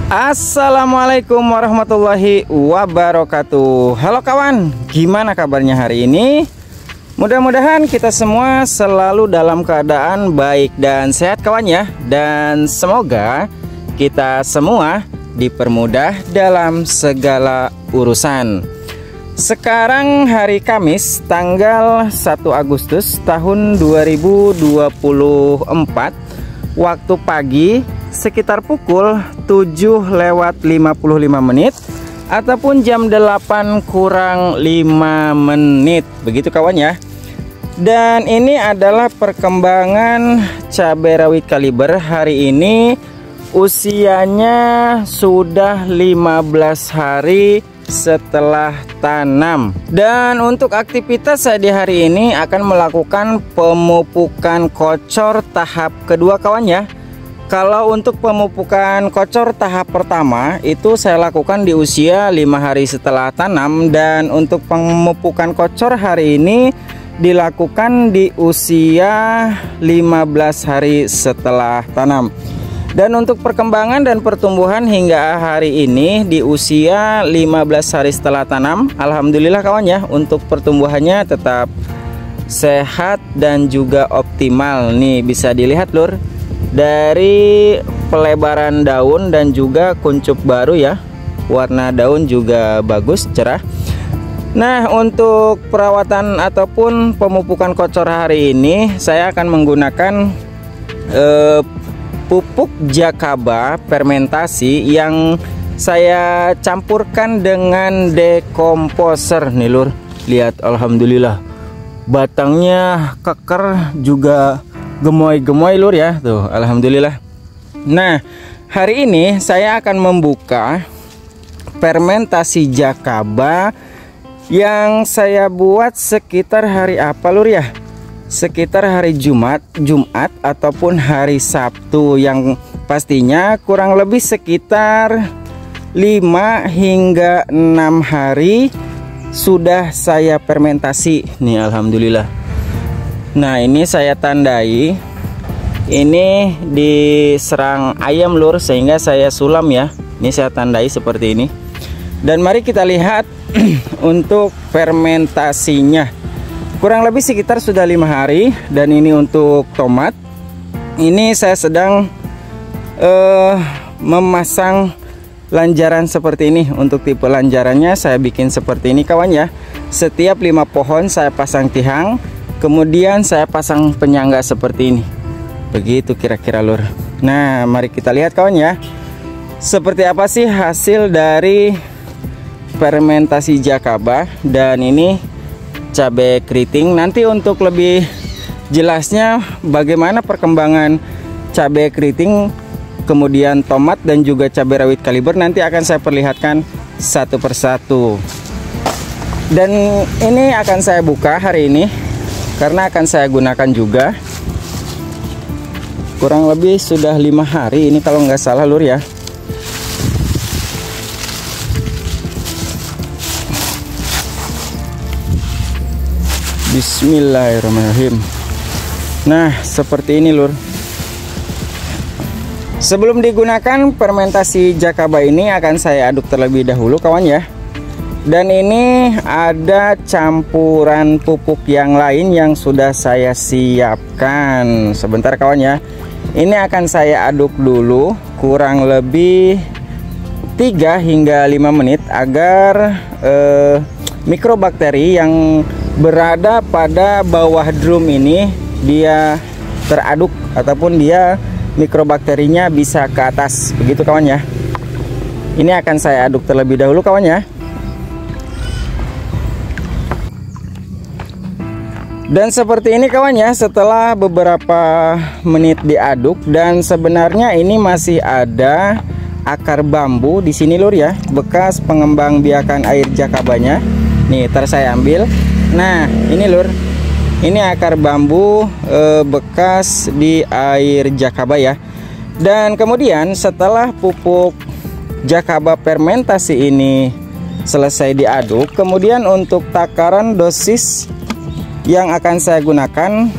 Assalamualaikum warahmatullahi wabarakatuh. Halo kawan, gimana kabarnya hari ini? Mudah-mudahan kita semua selalu dalam keadaan baik dan sehat kawan ya. Dan semoga kita semua dipermudah dalam segala urusan. Sekarang hari Kamis tanggal 1 Agustus tahun 2024, waktu pagi sekitar pukul 7:55 ataupun jam 8 kurang 5 menit, begitu kawan ya. Dan ini adalah perkembangan cabai rawit kaliber hari ini. Usianya sudah 15 hari setelah tanam. Dan untuk aktivitas saya di hari ini akan melakukan pemupukan kocor tahap kedua kawan ya. Kalau untuk pemupukan kocor tahap pertama itu saya lakukan di usia 5 hari setelah tanam, dan untuk pemupukan kocor hari ini dilakukan di usia 15 hari setelah tanam. Dan untuk perkembangan dan pertumbuhan hingga hari ini di usia 15 hari setelah tanam, alhamdulillah kawan ya, untuk pertumbuhannya tetap sehat dan juga optimal. Nih bisa dilihat lur, dari pelebaran daun dan juga kuncup baru ya, warna daun juga bagus, cerah. Nah, untuk perawatan ataupun pemupukan kocor hari ini saya akan menggunakan pupuk Jakaba fermentasi yang saya campurkan dengan dekomposer nih lur. Lihat, alhamdulillah batangnya keker juga gemoy-gemoy lur ya, tuh alhamdulillah. Nah, hari ini saya akan membuka fermentasi Jakaba yang saya buat sekitar hari apa lur ya? Sekitar hari Jumat ataupun hari Sabtu, yang pastinya kurang lebih sekitar 5 hingga 6 hari sudah saya fermentasi nih, alhamdulillah. Nah, ini saya tandai, ini di serang ayam lur, sehingga saya sulam ya. Ini saya tandai seperti ini. Dan mari kita lihat untuk fermentasinya. Kurang lebih sekitar sudah 5 hari. Dan ini untuk tomat, ini saya sedang memasang lanjaran seperti ini. Untuk tipe lanjarannya saya bikin seperti ini kawan ya. Setiap 5 pohon saya pasang tihang, kemudian saya pasang penyangga seperti ini. Begitu kira-kira lur. Nah, mari kita lihat kawan ya, seperti apa sih hasil dari fermentasi Jakaba. Dan ini cabai keriting. Nanti untuk lebih jelasnya bagaimana perkembangan cabai keriting, kemudian tomat dan juga cabai rawit kaliber, nanti akan saya perlihatkan satu persatu. Dan ini akan saya buka hari ini karena akan saya gunakan juga. Kurang lebih sudah 5 hari ini kalau nggak salah lur ya. Bismillahirrahmanirrahim. Nah, seperti ini lur. Sebelum digunakan fermentasi Jakaba ini akan saya aduk terlebih dahulu kawan ya. Dan ini ada campuran pupuk yang lain yang sudah saya siapkan. Sebentar kawan ya. Ini akan saya aduk dulu kurang lebih 3 hingga 5 menit agar mikrobakteri yang berada pada bawah drum ini dia teraduk, ataupun dia mikrobakterinya bisa ke atas, begitu kawan ya. Ini akan saya aduk terlebih dahulu kawan ya. Dan seperti ini kawan ya, setelah beberapa menit diaduk, dan sebenarnya ini masih ada akar bambu di sini lur ya, bekas pengembang biakan air Jakabanya. Nih, saya ambil. Nah, ini lur, ini akar bambu bekas di air Jakaba ya. Dan kemudian setelah pupuk Jakaba fermentasi ini selesai diaduk, kemudian untuk takaran dosis yang akan saya gunakan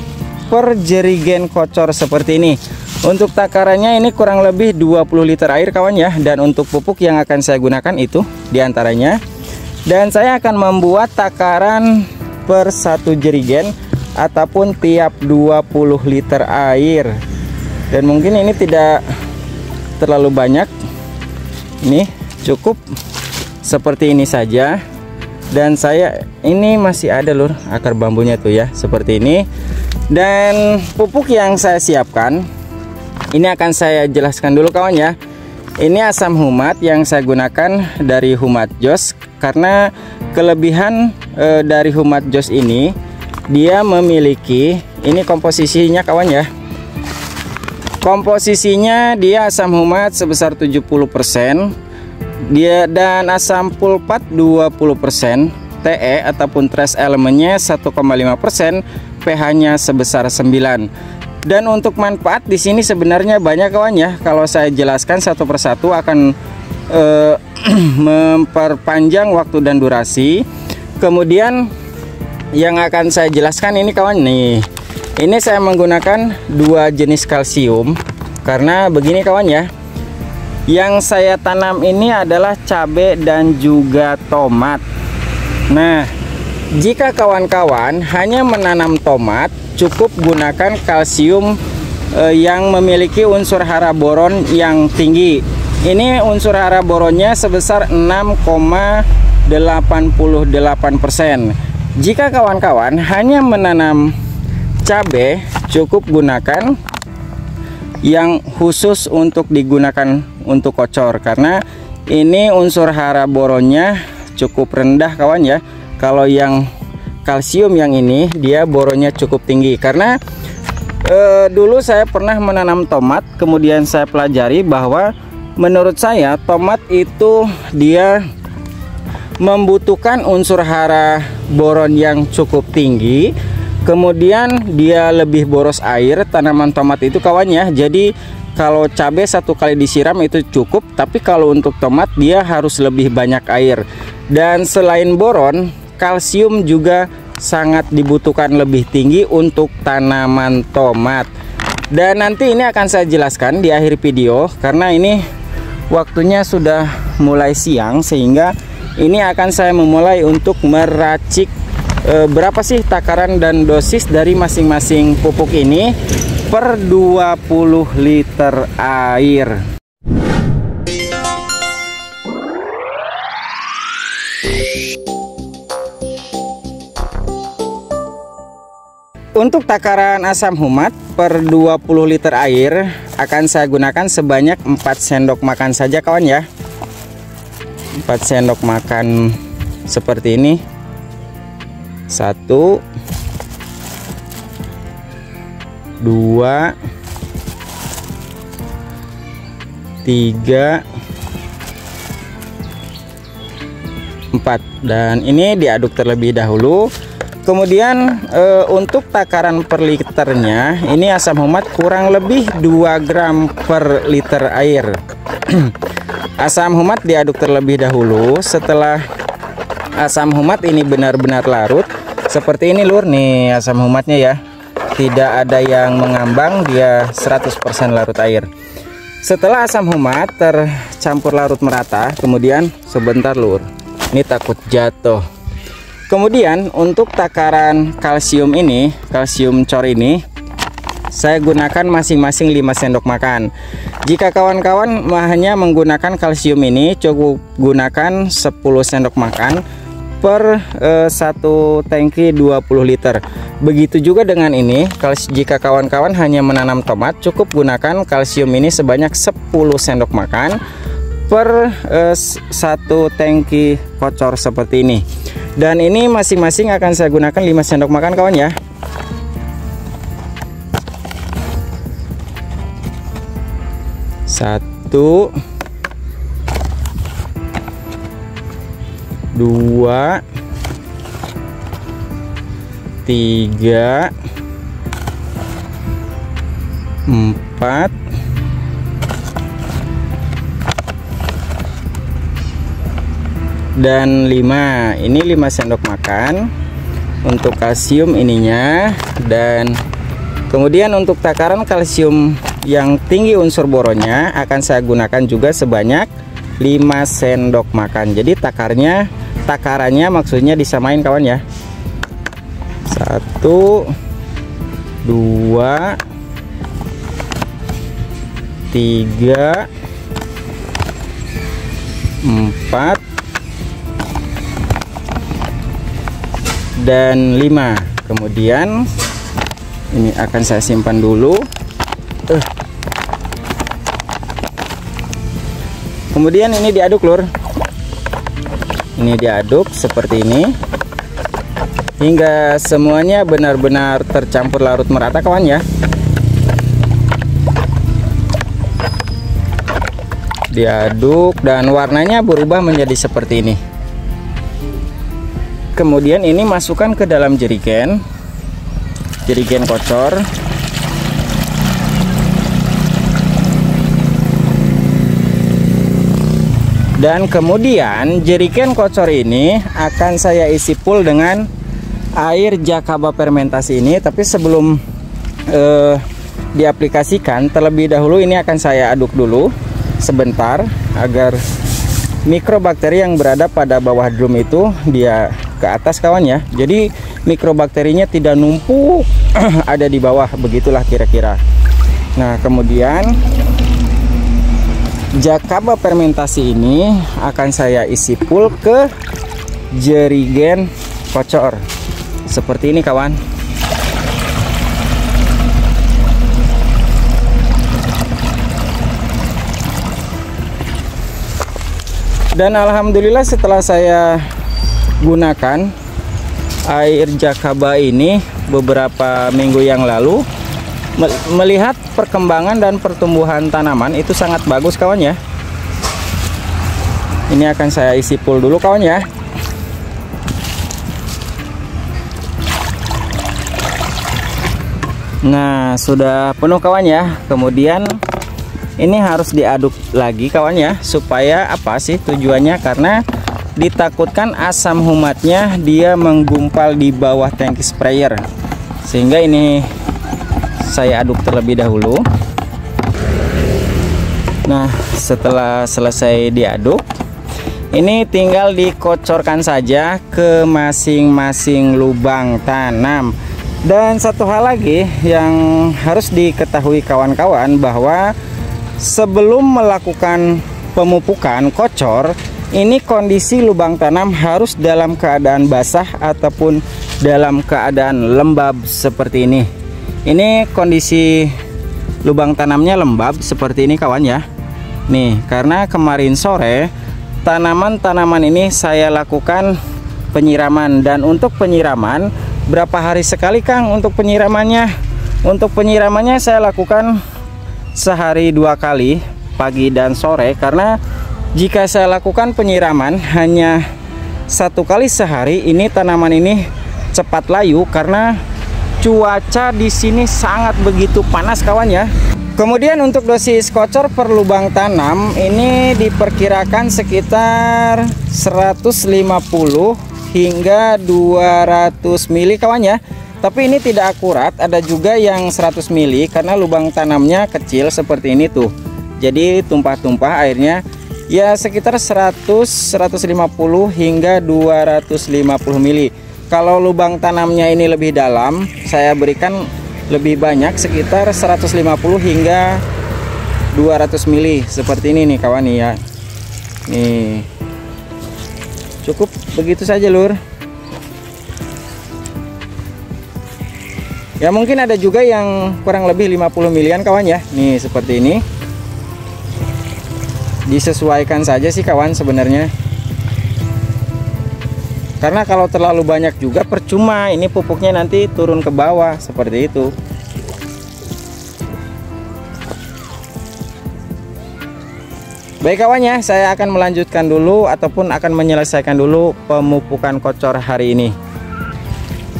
per jerigen kocor seperti ini. Untuk takarannya ini kurang lebih 20 liter air kawan ya. Dan untuk pupuk yang akan saya gunakan itu diantaranya. Dan saya akan membuat takaran per 1 jerigen ataupun tiap 20 liter air. Dan mungkin ini tidak terlalu banyak. Ini cukup seperti ini saja. Dan saya ini masih ada lur akar bambunya tuh ya, seperti ini. Dan pupuk yang saya siapkan ini akan saya jelaskan dulu kawan ya. Ini asam humat yang saya gunakan dari Humat Jos. Karena kelebihan dari Humat Jos ini, dia memiliki, ini komposisinya kawan ya. Komposisinya dia asam humat sebesar 70%. Dia dan asam pulpat 20%, Te ataupun trace elemennya 1,5%, pH-nya sebesar 9. Dan untuk manfaat di sini sebenarnya banyak kawan ya. Kalau saya jelaskan satu persatu akan memperpanjang waktu dan durasi. Kemudian yang akan saya jelaskan ini kawan nih. Ini saya menggunakan 2 jenis kalsium karena begini kawan ya. Yang saya tanam ini adalah cabai dan juga tomat. Nah, jika kawan-kawan hanya menanam tomat, cukup gunakan kalsium yang memiliki unsur hara boron yang tinggi. Ini unsur hara boronnya sebesar 6,88%. Jika kawan-kawan hanya menanam cabai, cukup gunakan yang khusus untuk digunakan untuk kocor, karena ini unsur hara boronnya cukup rendah kawan ya. Kalau yang kalsium yang ini dia boronnya cukup tinggi. Karena dulu saya pernah menanam tomat, kemudian saya pelajari bahwa menurut saya tomat itu dia membutuhkan unsur hara boron yang cukup tinggi. Kemudian dia lebih boros air tanaman tomat itu kawan ya. Jadi kalau cabai 1 kali disiram itu cukup, tapi kalau untuk tomat dia harus lebih banyak air. Dan selain boron, kalsium juga sangat dibutuhkan lebih tinggi untuk tanaman tomat. Dan nanti ini akan saya jelaskan di akhir video, karena ini waktunya sudah mulai siang, sehingga ini akan saya memulai untuk meracik berapa sih takaran dan dosis dari masing-masing pupuk ini per 20 liter air. Untuk takaran asam humat per 20 liter air akan saya gunakan sebanyak 4 sendok makan saja kawan ya. 4 sendok makan seperti ini. 1 2 3 4, dan ini diaduk terlebih dahulu. Kemudian untuk takaran per liternya ini asam humat kurang lebih 2 gram per liter air. Asam humat diaduk terlebih dahulu. Setelah asam humat ini benar-benar larut seperti ini lur, nih asam humatnya ya, tidak ada yang mengambang, dia 100% larut air. Setelah asam humat tercampur larut merata, kemudian sebentar lur, ini takut jatuh. Kemudian untuk takaran kalsium ini, kalsium cor ini, saya gunakan masing-masing 5 sendok makan. Jika kawan-kawan hanya menggunakan kalsium ini, cukup gunakan 10 sendok makan per 1 tangki 20 liter. Begitu juga dengan ini, jika kawan-kawan hanya menanam tomat, cukup gunakan kalsium ini sebanyak 10 sendok makan per 1 tangki kocor seperti ini. Dan ini masing-masing akan saya gunakan 5 sendok makan kawan ya. Satu, 2 3 4 dan 5. Ini 5 sendok makan untuk kalsium ininya. Dan kemudian untuk takaran kalsium yang tinggi unsur boronnya akan saya gunakan juga sebanyak 5 sendok makan. Jadi takarannya maksudnya disamain kawan ya. 1 2 3 4 dan 5. Kemudian ini akan saya simpan dulu. Kemudian ini diaduk lur. Ini diaduk seperti ini hingga semuanya benar-benar tercampur larut merata kawan ya. Diaduk dan warnanya berubah menjadi seperti ini. Kemudian ini masukkan ke dalam jerigen kocor. Dan kemudian jerigen kocor ini akan saya isi full dengan air jakaba fermentasi ini. Tapi sebelum diaplikasikan, terlebih dahulu ini akan saya aduk dulu sebentar agar mikrobakteri yang berada pada bawah drum itu dia ke atas kawan ya. Jadi mikrobakterinya tidak numpuk ada di bawah, begitulah kira-kira. Nah, kemudian jakaba fermentasi ini akan saya isi full ke jerigen kocor seperti ini kawan. Dan alhamdulillah setelah saya gunakan air jakaba ini beberapa minggu yang lalu, melihat perkembangan dan pertumbuhan tanaman itu sangat bagus kawan ya. Ini akan saya isi full dulu kawan ya. Nah, sudah penuh kawan ya. Kemudian ini harus diaduk lagi kawan ya, supaya apa sih tujuannya? Karena ditakutkan asam humatnya dia menggumpal di bawah tangki sprayer, sehingga ini saya aduk terlebih dahulu. Nah, setelah selesai diaduk, ini tinggal dikocorkan saja ke masing-masing lubang tanam. Dan satu hal lagi yang harus diketahui kawan-kawan, bahwa sebelum melakukan pemupukan kocor, ini kondisi lubang tanam harus dalam keadaan basah ataupun dalam keadaan lembab seperti ini. Ini kondisi lubang tanamnya lembab seperti ini kawan ya. Nih, karena kemarin sore tanaman-tanaman ini saya lakukan penyiraman. Dan untuk penyiraman, berapa hari sekali Kang untuk penyiramannya? Untuk penyiramannya saya lakukan sehari 2 kali, pagi dan sore. Karena jika saya lakukan penyiraman hanya 1 kali sehari, ini tanaman ini cepat layu karena cuaca di sini sangat begitu panas kawan ya. Kemudian untuk dosis kocor per lubang tanam ini diperkirakan sekitar 150 hingga 200 mili kawan ya. Tapi ini tidak akurat, ada juga yang 100 mili karena lubang tanamnya kecil seperti ini tuh. Jadi tumpah-tumpah airnya ya sekitar 100, 150 hingga 250 mili. Kalau lubang tanamnya ini lebih dalam, saya berikan lebih banyak, sekitar 150 hingga 200 mili seperti ini nih kawan nih ya. Nih. Cukup begitu saja lur. Ya mungkin ada juga yang kurang lebih 50 milian kawan ya. Nih seperti ini. Disesuaikan saja sih kawan sebenarnya. Karena kalau terlalu banyak juga percuma, ini pupuknya nanti turun ke bawah seperti itu. Baik kawan ya, saya akan melanjutkan dulu ataupun akan menyelesaikan dulu pemupukan kocor hari ini.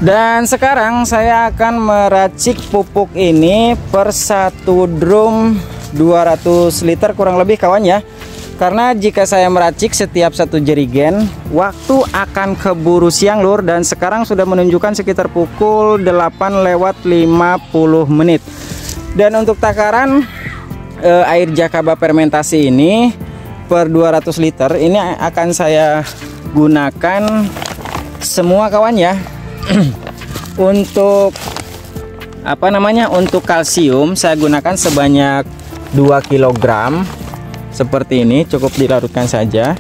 Dan sekarang saya akan meracik pupuk ini per 1 drum 200 liter kurang lebih kawan ya. Karena jika saya meracik setiap 1 jerigen, waktu akan keburu siang lur. Dan sekarang sudah menunjukkan sekitar pukul 8 lewat 50 menit. Dan untuk takaran air jakaba fermentasi ini per 200 liter ini akan saya gunakan semua kawan ya. Untuk untuk kalsium saya gunakan sebanyak 2 kg seperti ini, cukup dilarutkan saja.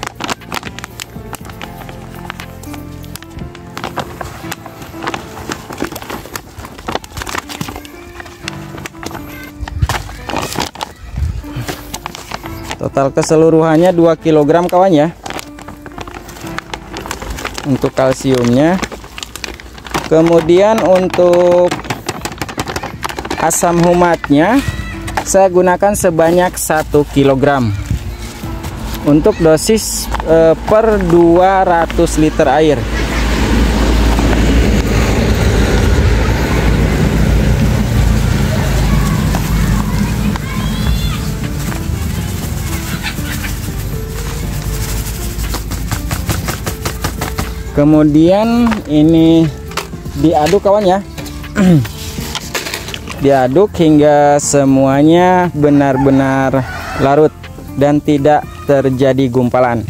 Total keseluruhannya 2 kg kawan ya untuk kalsiumnya. Kemudian untuk asam humatnya saya gunakan sebanyak 1 kg untuk dosis per 200 liter air. Kemudian ini diaduk kawan ya. Diaduk hingga semuanya benar-benar larut dan tidak terjadi gumpalan.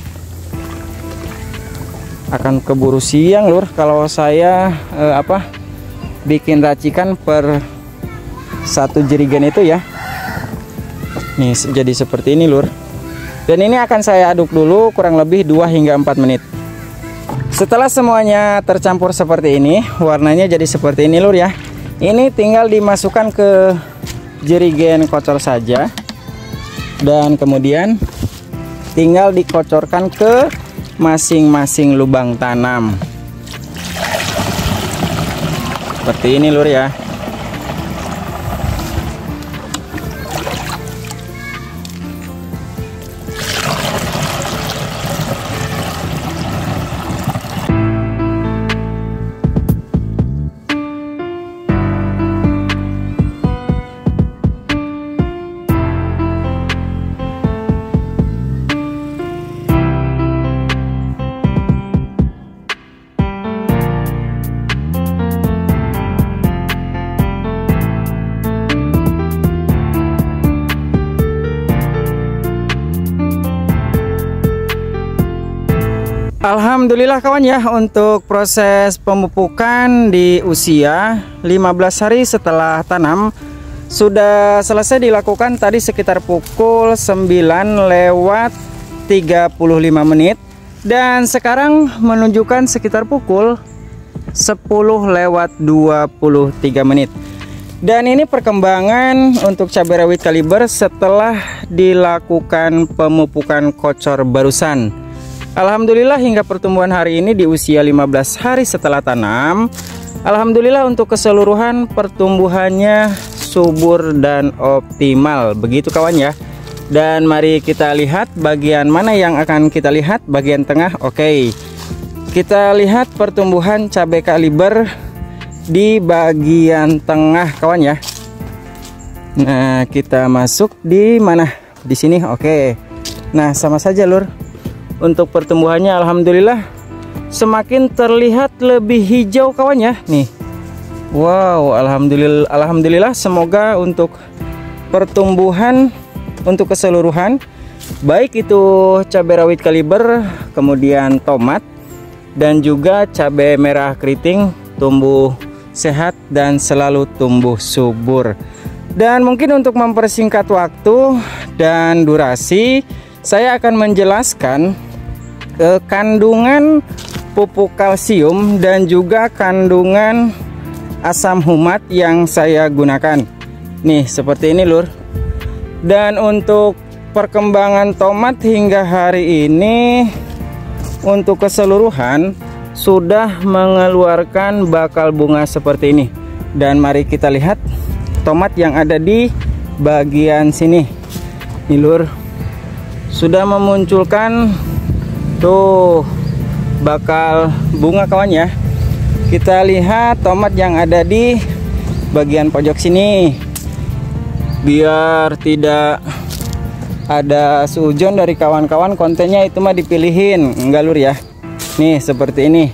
Akan keburu siang lur kalau saya bikin racikan per 1 jerigen itu ya. Nih jadi seperti ini lur. Dan ini akan saya aduk dulu kurang lebih 2 hingga 4 menit. Setelah semuanya tercampur seperti ini, warnanya jadi seperti ini lur ya. Ini tinggal dimasukkan ke jerigen kocor saja. Dan kemudian tinggal dikocorkan ke masing-masing lubang tanam. Seperti ini lur ya. Alhamdulillah kawan ya, untuk proses pemupukan di usia 15 hari setelah tanam sudah selesai dilakukan tadi sekitar pukul 9:35 menit dan sekarang menunjukkan sekitar pukul 10:23 menit. Dan ini perkembangan untuk cabai rawit kaliber setelah dilakukan pemupukan kocor barusan. Alhamdulillah hingga pertumbuhan hari ini di usia 15 hari setelah tanam, alhamdulillah untuk keseluruhan pertumbuhannya subur dan optimal. Begitu kawan ya. Dan mari kita lihat bagian mana yang akan kita lihat, bagian tengah. Oke. Kita lihat pertumbuhan cabai kaliber di bagian tengah kawan ya. Nah, kita masuk di mana? Di sini. Oke. Nah, sama saja lur. Untuk pertumbuhannya alhamdulillah semakin terlihat lebih hijau kawan ya. Nih. Wow, alhamdulillah semoga untuk pertumbuhan untuk keseluruhan baik itu cabai rawit kaliber, kemudian tomat dan juga cabai merah keriting tumbuh sehat dan selalu tumbuh subur. Dan mungkin untuk mempersingkat waktu dan durasi, saya akan menjelaskan kandungan pupuk kalsium dan juga kandungan asam humat yang saya gunakan. Nih seperti ini lur. Dan untuk perkembangan tomat hingga hari ini untuk keseluruhan sudah mengeluarkan bakal bunga seperti ini. Dan mari kita lihat tomat yang ada di bagian sini. Nih lur, sudah memunculkan tuh bakal bunga kawan ya. Kita lihat tomat yang ada di bagian pojok sini. Biar tidak ada sujon dari kawan-kawan, kontennya itu mah dipilihin, enggak lur ya. Nih seperti ini.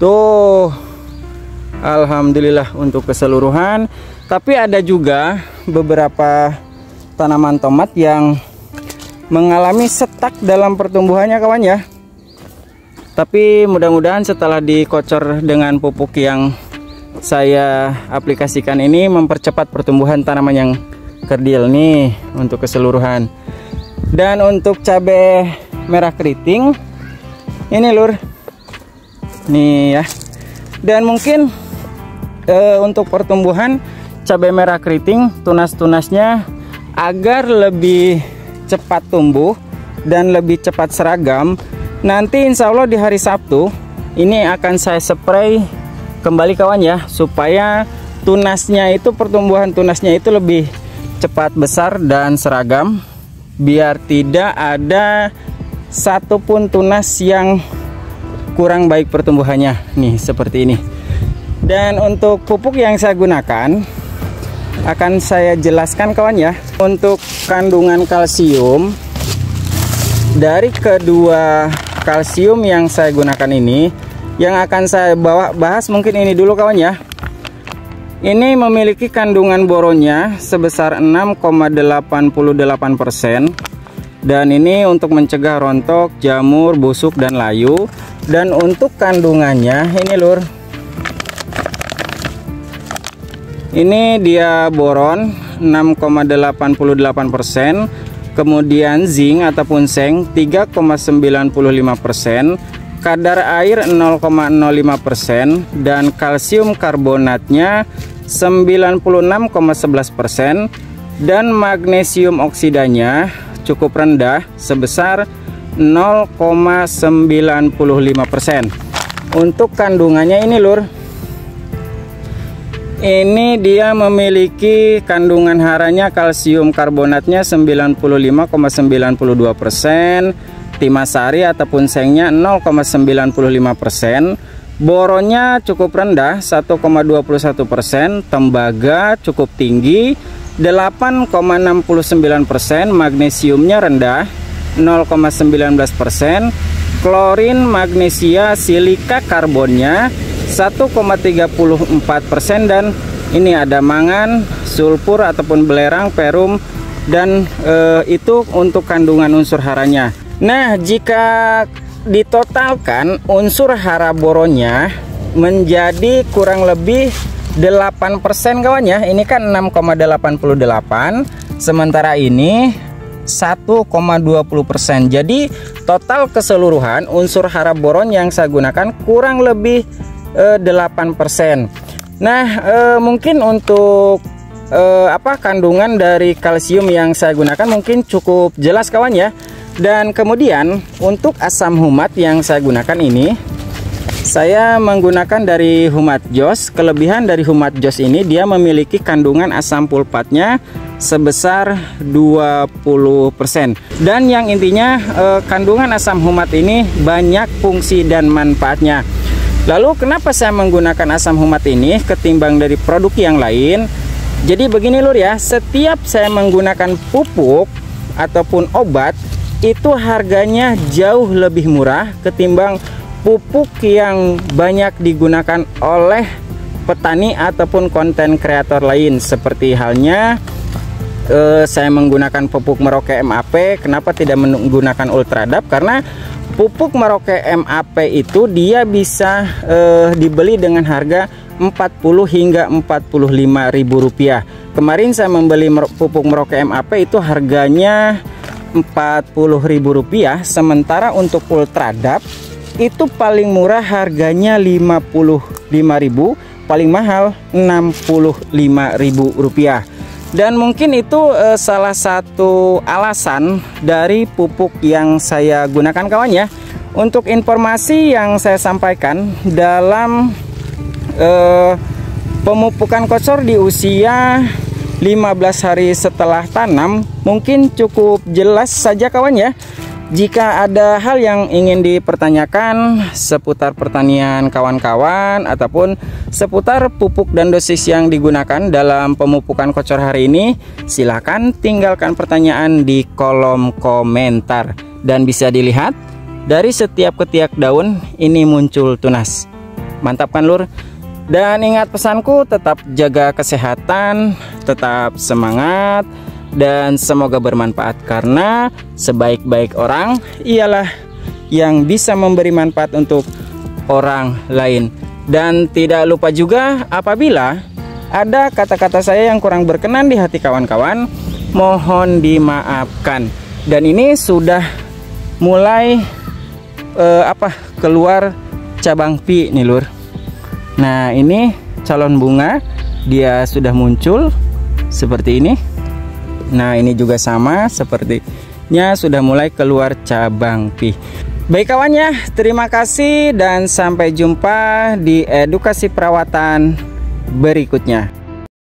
Tuh Alhamdulillah untuk keseluruhan. Tapi ada juga beberapa tanaman tomat yang mengalami setak dalam pertumbuhannya kawan ya. Tapi mudah-mudahan setelah dikocor dengan pupuk yang saya aplikasikan ini mempercepat pertumbuhan tanaman yang kerdil nih untuk keseluruhan. Dan untuk cabai merah keriting ini lur, nih ya. Dan mungkin untuk pertumbuhan cabai merah keriting, tunas-tunasnya agar lebih cepat tumbuh dan lebih cepat seragam, nanti insya Allah di hari Sabtu ini akan saya spray kembali kawan ya, supaya tunasnya itu, pertumbuhan tunasnya itu lebih cepat besar dan seragam, biar tidak ada satupun tunas yang kurang baik pertumbuhannya nih seperti ini. Dan untuk pupuk yang saya gunakan akan saya jelaskan kawan ya. Untuk kandungan kalsium dari kedua kalsium yang saya gunakan ini, yang akan saya bahas mungkin ini dulu kawan ya. Ini memiliki kandungan boronnya sebesar 6,88%, dan ini untuk mencegah rontok, jamur, busuk, dan layu. Dan untuk kandungannya ini lur, ini dia boron 6,88%, kemudian zinc ataupun seng 3,95%, kadar air 0,05%, dan kalsium karbonatnya 96,11%, dan magnesium oksidanya cukup rendah sebesar 0,95%. Untuk kandungannya ini lur, ini dia memiliki kandungan haranya kalsium karbonatnya 95,92%, timasari ataupun sengnya 0,95%, boronnya cukup rendah 1,21%, tembaga cukup tinggi 8,69%, magnesiumnya rendah 0,19%, klorin, magnesia, silika karbonnya 1,34%, dan ini ada mangan, sulfur ataupun belerang, perum, dan itu untuk kandungan unsur haranya. Nah, jika ditotalkan unsur hara boronnya menjadi kurang lebih 8% kawan ya. Ini kan 6,88, sementara ini 1,20%. Jadi total keseluruhan unsur hara boron yang saya gunakan kurang lebih 8%. Nah, mungkin untuk kandungan dari kalsium yang saya gunakan mungkin cukup jelas kawan ya. Dan kemudian untuk asam humat yang saya gunakan ini, saya menggunakan dari Humat Jos. Kelebihan dari Humat Jos ini, dia memiliki kandungan asam pulpatnya sebesar 20%. Dan yang intinya kandungan asam humat ini banyak fungsi dan manfaatnya. Lalu kenapa saya menggunakan asam humat ini ketimbang dari produk yang lain? Jadi begini lur ya, setiap saya menggunakan pupuk ataupun obat, itu harganya jauh lebih murah ketimbang pupuk yang banyak digunakan oleh petani ataupun konten kreator lain. Seperti halnya saya menggunakan pupuk Merauke MAP. Kenapa tidak menggunakan Ultradap? Karena pupuk Merauke MAP itu dia bisa dibeli dengan harga 40 hingga 45 ribu rupiah. Kemarin saya membeli pupuk Merauke MAP itu harganya 40 ribu rupiah, sementara untuk Ultradap itu paling murah harganya 55.000, paling mahal 65.000 rupiah. Dan mungkin itu salah satu alasan dari pupuk yang saya gunakan kawan ya. Untuk informasi yang saya sampaikan dalam pemupukan kocor di usia 15 hari setelah tanam, mungkin cukup jelas saja kawan ya. Jika ada hal yang ingin dipertanyakan seputar pertanian kawan-kawan ataupun seputar pupuk dan dosis yang digunakan dalam pemupukan kocor hari ini, silahkan tinggalkan pertanyaan di kolom komentar. Dan bisa dilihat dari setiap ketiak daun ini muncul tunas. Mantap kan lur? Dan ingat pesanku, tetap jaga kesehatan, tetap semangat, dan semoga bermanfaat, karena sebaik-baik orang ialah yang bisa memberi manfaat untuk orang lain. Dan tidak lupa juga, apabila ada kata-kata saya yang kurang berkenan di hati kawan-kawan, mohon dimaafkan. Dan ini sudah mulai keluar cabang pi nih lur. Nah, ini calon bunga, dia sudah muncul seperti ini. Nah, ini juga sama, sepertinya sudah mulai keluar cabang pi. Baik kawan ya, terima kasih dan sampai jumpa di edukasi perawatan berikutnya.